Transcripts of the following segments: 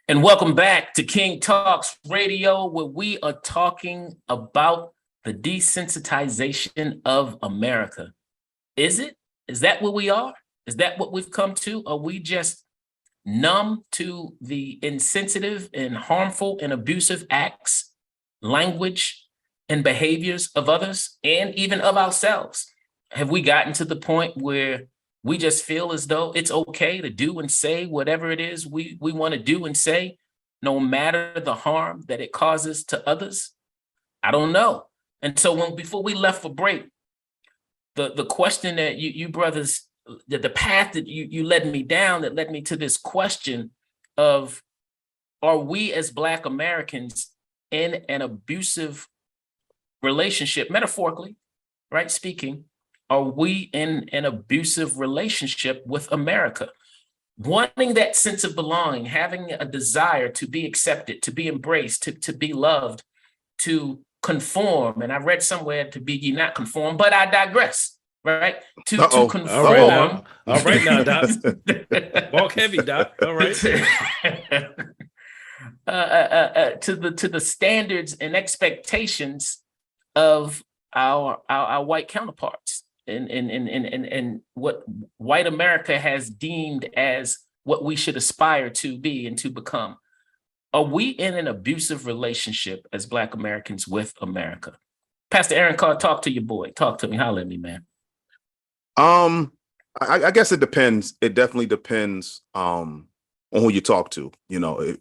And welcome back to King Talks Radio, where we are talking about the desensitization of America. Is it? Is that what we are? Is that what we've come to? Are we just numb to the insensitive and harmful and abusive acts, language, and behaviors of others and even of ourselves? Have we gotten to the point where we just feel as though it's okay to do and say whatever it is we want to do and say, no matter the harm that it causes to others? I don't know. And so before we left for break, the question that you brothers, the path that you led me down, that led me to this question of, are we as Black Americans in an abusive relationship, metaphorically, right, speaking, are we in an abusive relationship with America? Wanting that sense of belonging, having a desire to be accepted, to be embraced, to be loved, to conform. And I read somewhere to be ye not conform, but I digress, right? To conform. All right now, Doc. Walk heavy, Doc. All right. To the standards and expectations of our white counterparts. And what white America has deemed as what we should aspire to be and to become. Are we in an abusive relationship as Black Americans with America? Pastor Aaron Carr, talk to your boy. Talk to me. Holler at me, man. I guess it depends. It definitely depends on who you talk to. You know,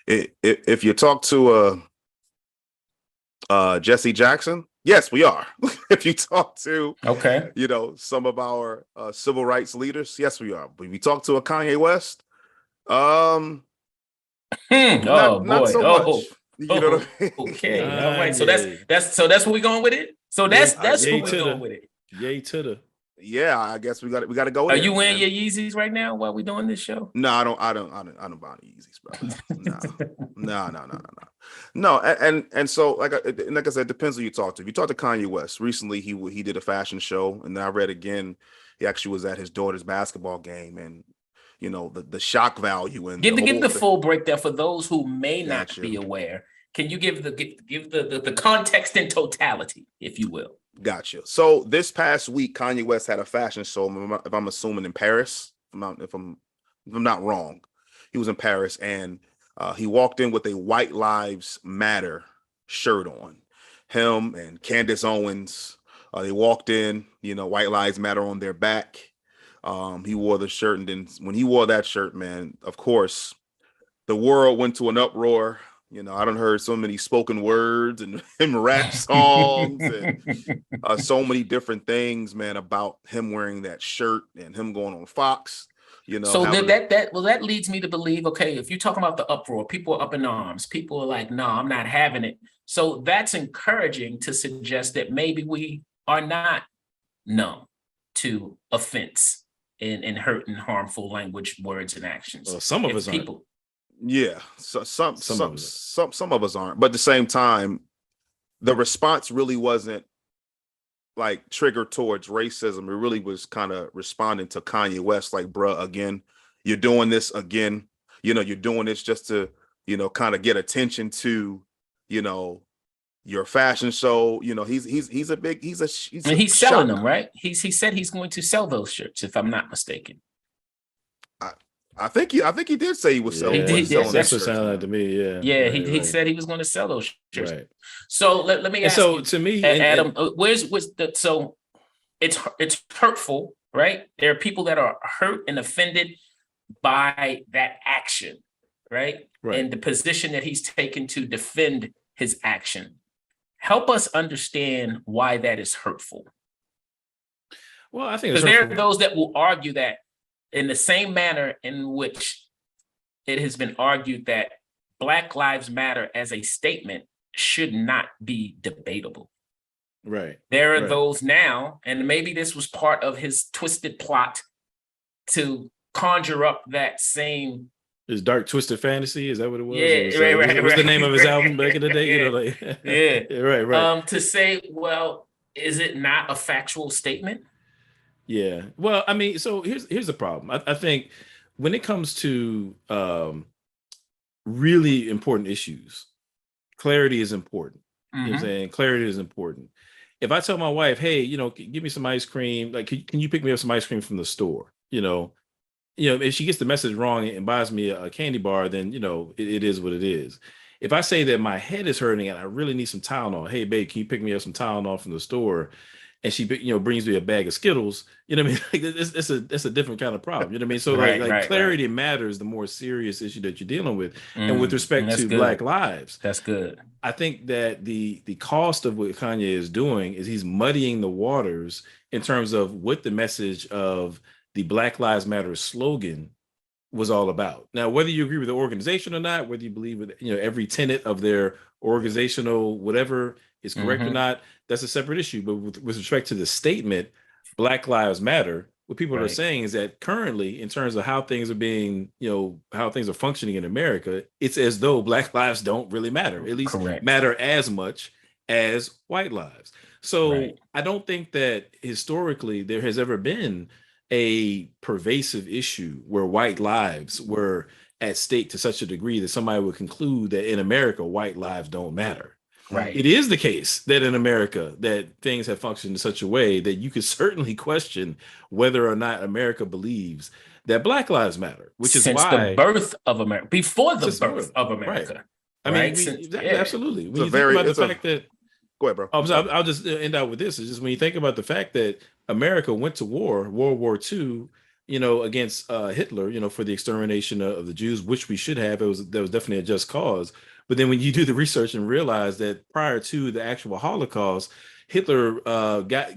if you talk to Jesse Jackson, yes, we are. If you talk to, some of our civil rights leaders, yes, we are. But if you talk to a Kanye West, not so much. You know what I mean? Okay, all right. So that's where we're going with it. So that's where we're going with it. Yay to the. Yeah, I guess we got to go. Are you wearing your Yeezys right now while we're doing this show? No, I don't buy any Yeezys, brother. No. And so like I said, it depends who you talk to. If you talk to Kanye West, recently he did a fashion show, and then I read again he actually was at his daughter's basketball game, and you know the shock value and give the full breakdown for those who may not be aware. Can you give the context in totality, if you will? Gotcha. So this past week, Kanye West had a fashion show, if I'm assuming in Paris, if I'm not wrong. He was in Paris, and he walked in with a White Lives Matter shirt on. Him and Candace Owens, they walked in, White Lives Matter on their back. He wore the shirt, and then when he wore that shirt, man, of course, the world went to an uproar. I done heard so many spoken words and rap songs and so many different things, man, about him wearing that shirt and him going on Fox. So that leads me to believe, okay, if you're talking about the uproar, people are up in arms. People are like, no, I'm not having it. So that's encouraging to suggest that maybe we are not numb to offense and hurt and harmful language, words, and actions. Well, some of us aren't. Yeah, so some of us aren't, but at the same time, the response really wasn't like triggered towards racism. It really was kind of responding to Kanye West, like, bruh, again, you're doing this again. You're doing this just to, kind of get attention to, your fashion show. He's selling them, right? He said he's going to sell those shirts, if I'm not mistaken. I think he did say he was selling. He did. That's what sounded like to me. Yeah. Yeah. He said he was going to sell those shirts. Right. So let me ask you. To me, Adam, so it's hurtful, right? There are people that are hurt and offended by that action, right? And the position that he's taken to defend his action. Help us understand why that is hurtful. Well, I think because there are those that will argue that, in the same manner in which it has been argued that Black Lives Matter as a statement should not be debatable. Right. There are those now, and maybe this was part of his twisted plot to conjure up that same. His Dark Twisted Fantasy, is that what it was? Yeah, right. What's the name of his album back in the day? Yeah. Right. To say, well, is it not a factual statement? Yeah. Well, I mean, so here's the problem. I think when it comes to really important issues, clarity is important. You know what I'm Mhm. saying? Clarity is important. If I tell my wife, hey, give me some ice cream, like, can you pick me up some ice cream from the store? If she gets the message wrong and buys me a candy bar, then it is what it is. If I say that my head is hurting and I really need some Tylenol, hey babe, can you pick me up some Tylenol from the store? And she brings me a bag of Skittles. You know what I mean? Like, it's a different kind of problem. You know what I mean? So like Right. clarity matters the more serious issue that you're dealing with. And with Mm, respect that's to Black good. lives, That's good. I think that the cost of what Kanye is doing is he's muddying the waters in terms of what the message of the Black Lives Matter slogan was all about. Now, whether you agree with the organization or not, whether you believe with every tenet of their organizational whatever is correct or Mhm. not, that's a separate issue. But with respect to the statement, Black Lives Matter, what people are Right. saying is that currently, in terms of how things are being, how things are functioning in America, it's as though Black lives don't really matter, at least Correct. matter as much as white lives. So Right. I don't think that historically there has ever been a pervasive issue where white lives were at stake to such a degree that somebody would conclude that in America, white lives don't matter. Right. It is the case that in America that things have functioned in such a way that you could certainly question whether or not America believes that Black lives matter, which is Since the why birth of America, before the since the birth birth, of right? America, I mean, right? Since exactly, yeah. absolutely. It's When a you think very, about the it's a, fact that go ahead, bro. Oh, I'm sorry. I'll just end out with this. It's just when you think about the fact that America went to war, World War II, against Hitler, for the extermination of the Jews, which we should have. There was definitely a just cause. But then when you do the research and realize that prior to the actual Holocaust, Hitler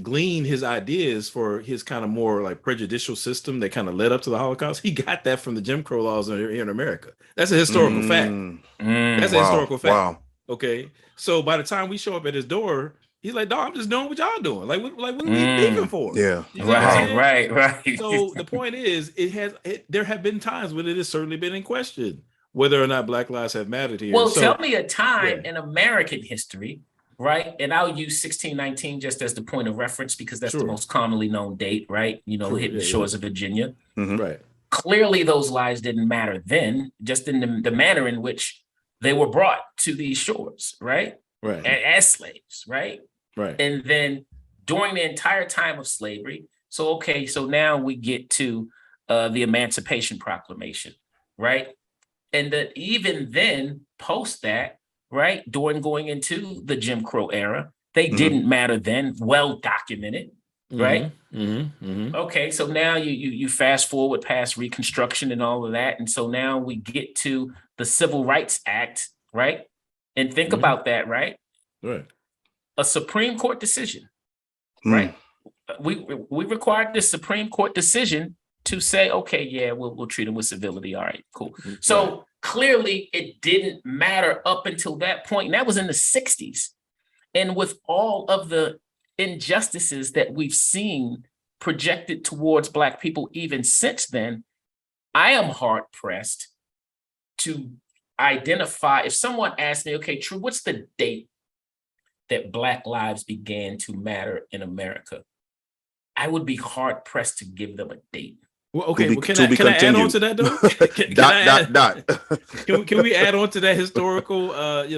gleaned his ideas for his kind of more like prejudicial system that kind of led up to the Holocaust. He got that from the Jim Crow laws here in America. That's a historical fact. Mm, That's a Mm. wow. historical fact. Wow. Okay. So by the time we show up at his door, he's like, dog, I'm just doing what y'all doing. What are we beefing Mm. for? Yeah. You see what I'm Right. Wow. saying? Right. So the point is, there have been times when it has certainly been in question whether or not Black lives have mattered here. And Well, tell so, me a time yeah, in American history, right? And I'll use 1619 just as the point of reference because that's the sure. most commonly known date, right? Sure. Hitting Yeah, the yeah. shores of Virginia. Hmm. Right. Clearly, those lives didn't matter then, just in the manner in which they were brought to these shores, right? Right. As slaves, right? Right. And then during the entire time of slavery. So, okay, so now we get to the Emancipation Proclamation, right? And that even then, post that, right, during going into the Jim Crow era, they Hmm. didn't matter then, well documented, right? Mm-hmm. Mm-hmm. Mm-hmm. Okay, so now you fast forward past Reconstruction and all of that, and so now we get to the Civil Rights Act, right? And think Mm-hmm. about that, right? Right. A Supreme Court decision, Mm. right? We required the Supreme Court decision to say, okay, yeah, we'll treat them with civility. All right, cool. Right. So clearly, it didn't matter up until that point, and that was in the '60s. And with all of the injustices that we've seen projected towards Black people even since then, I am hard pressed to identify. If someone asked me, okay, True, what's the date that Black lives began to matter in America? I would be hard pressed to give them a date. Well, okay. Well, To be can I add on continued. to that though? Can Dot, I add? dot, dot. Can we add on to that historical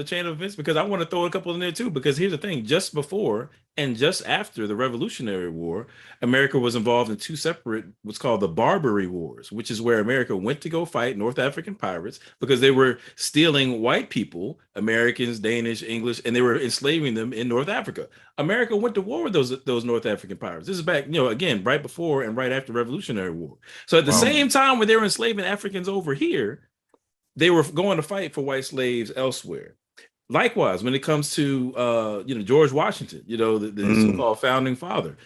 chain of events? Because I want to throw a couple in there too. Because here's the thing: just before and just after the Revolutionary War, America was involved in two separate what's called the Barbary Wars, which is where America went to go fight North African pirates because they were stealing white people, Americans, Danish, English, and they were enslaving them in North Africa. America went to war with those North African pirates. This is back, again, right before and right after the Revolutionary War. So at the Wow. same time when they were enslaving Africans over here, they were going to fight for white slaves elsewhere. Likewise, when it comes to George Washington, the Mm. so-called founding father,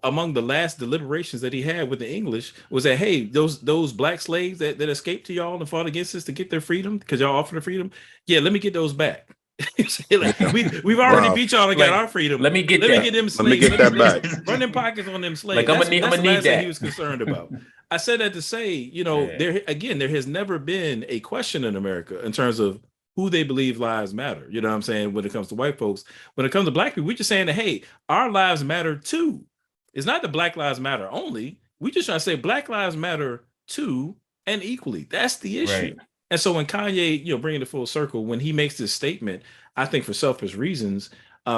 among the last deliberations that he had with the English was that, hey, those black slaves that escaped to y'all and fought against us to get their freedom because y'all offered their freedom, yeah, let me get those back. Like, we've already Wow. beat y'all and got our freedom. Let me get Let me that. get them Let me slaves. get that back. Run them pockets on them slaves. Like I'm gonna That's the need last thing that. he was concerned about. I said that to say, Yeah. there has never been a question in America in terms of who they believe lives matter. You know what I'm saying? When it comes to white folks, when it comes to Black people, we're just saying that, hey, our lives matter too. It's not that Black lives matter only. We just trying to say Black lives matter too and equally. That's the issue. Right. And so when Kanye, bringing it full circle, when he makes this statement, I think for selfish reasons,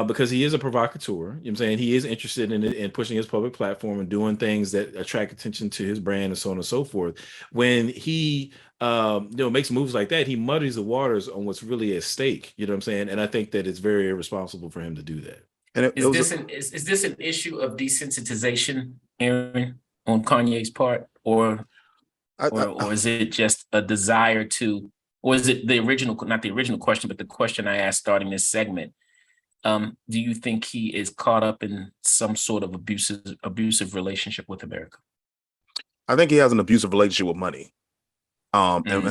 because he is a provocateur, you know what I'm saying? He is interested in pushing his public platform and doing things that attract attention to his brand and so on and so forth. When he, makes moves like that, he muddies the waters on what's really at stake, you know what I'm saying? And I think that it's very irresponsible for him to do that. And Is this an issue of desensitization, Aaron, on Kanye's part, or is it just a desire to, or is it not the original question, but the question I asked starting this segment? Do you think he is caught up in some sort of abusive relationship with America? I think he has an abusive relationship with money. And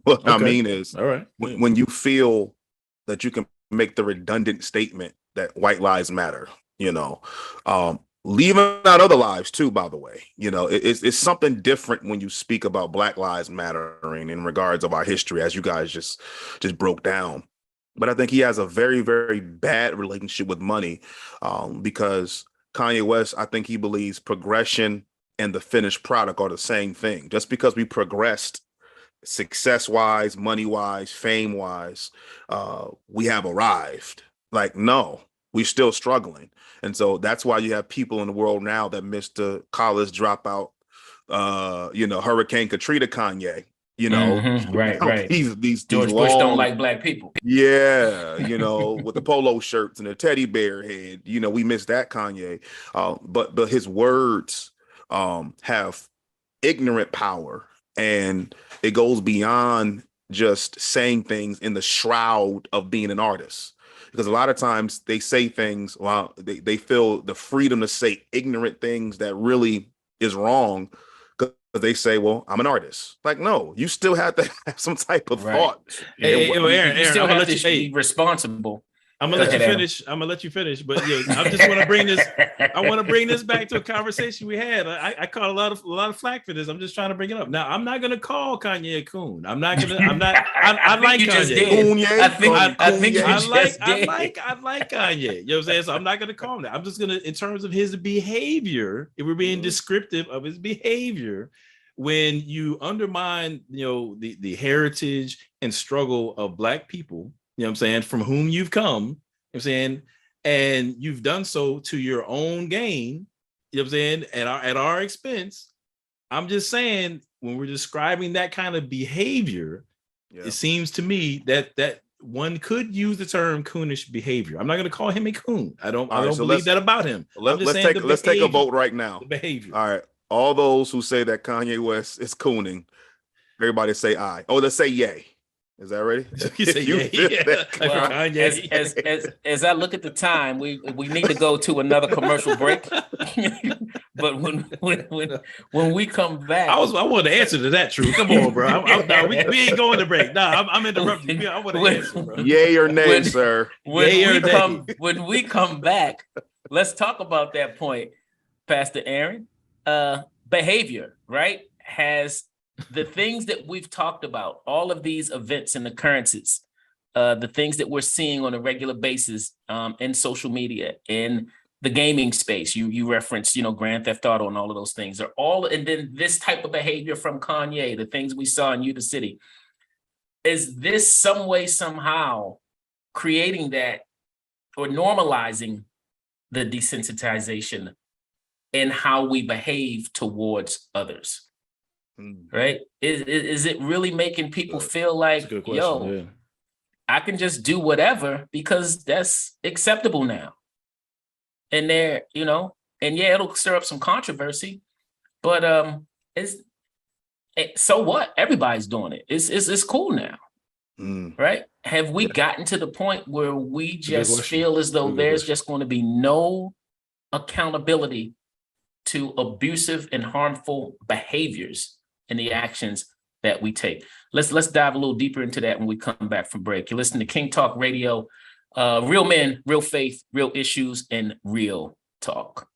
what I mean is, all right, when you feel that you can make the redundant statement that white lives matter, leaving out other lives too, by the way, it's something different when you speak about Black lives mattering in regards of our history, as you guys just broke down. But I think he has a very, very bad relationship with money, because Kanye West, I think he believes progression and the finished product are the same thing. Just because we progressed success-wise, money-wise, fame-wise, we have arrived. Like, no, we're still struggling. And so that's why you have people in the world now that missed the college dropout, Hurricane Katrina Kanye. Right. These George Bush don't like Black people. Yeah, with the polo shirts and the teddy bear head. We missed that Kanye. But his words have ignorant power, and it goes beyond just saying things in the shroud of being an artist. Because a lot of times they say things while they feel the freedom to say ignorant things that really is wrong. Because they say, well, I'm an artist. Like, no, you still have to have some type of thought. Aaron, you still I'm have to be responsible. I'm gonna let you finish. I'm gonna let you finish, but I just want to bring this. I want to bring this back to a conversation we had. I caught a lot of flack for this. I'm just trying to bring it up. Now, I'm not gonna call Kanye a coon. I'm not gonna. I'm not. I like Kanye. I like Kanye. You know what I'm saying? So I'm not gonna call him that. I'm just gonna, in terms of his behavior, if we're being descriptive of his behavior, when you undermine, the heritage and struggle of Black people. You know what I'm saying? From whom you've come, you know what I'm saying? And you've done so to your own gain, you know what I'm saying? At our expense. I'm just saying, when we're describing that kind of behavior, it seems to me that one could use the term coonish behavior. I'm not going to call him a coon. I don't believe that about him. Let's take a vote right now. The behavior. All right. All those who say that Kanye West is cooning, everybody say aye. Oh, let's say yay. Is that ready? You say as I look at the time, we need to go to another commercial break. But when we come back, I want to answer to that. True, come on, bro. We ain't going to break. No, I'm interrupting you. I want to answer, bro. Yay or nay, sir? When we come back, let's talk about that point, Pastor Aaron. Behavior, right, has the things that we've talked about, all of these events and occurrences, the things that we're seeing on a regular basis in social media, in the gaming space, you referenced, Grand Theft Auto and all of those things are all, and then this type of behavior from Kanye, the things we saw in Yuba City. Is this some way, somehow creating that or normalizing the desensitization in how we behave towards others? Right? Is it really making people feel like, I can just do whatever because that's acceptable now? And they're, it'll stir up some controversy, but so what? Everybody's doing it. It's cool now, right? Have we gotten to the point where we just feel as though there's just going to be no accountability to abusive and harmful behaviors and the actions that we take? Let's dive a little deeper into that when we come back from break. You're listening to King Talk Radio, real men, real faith, real issues, and real talk.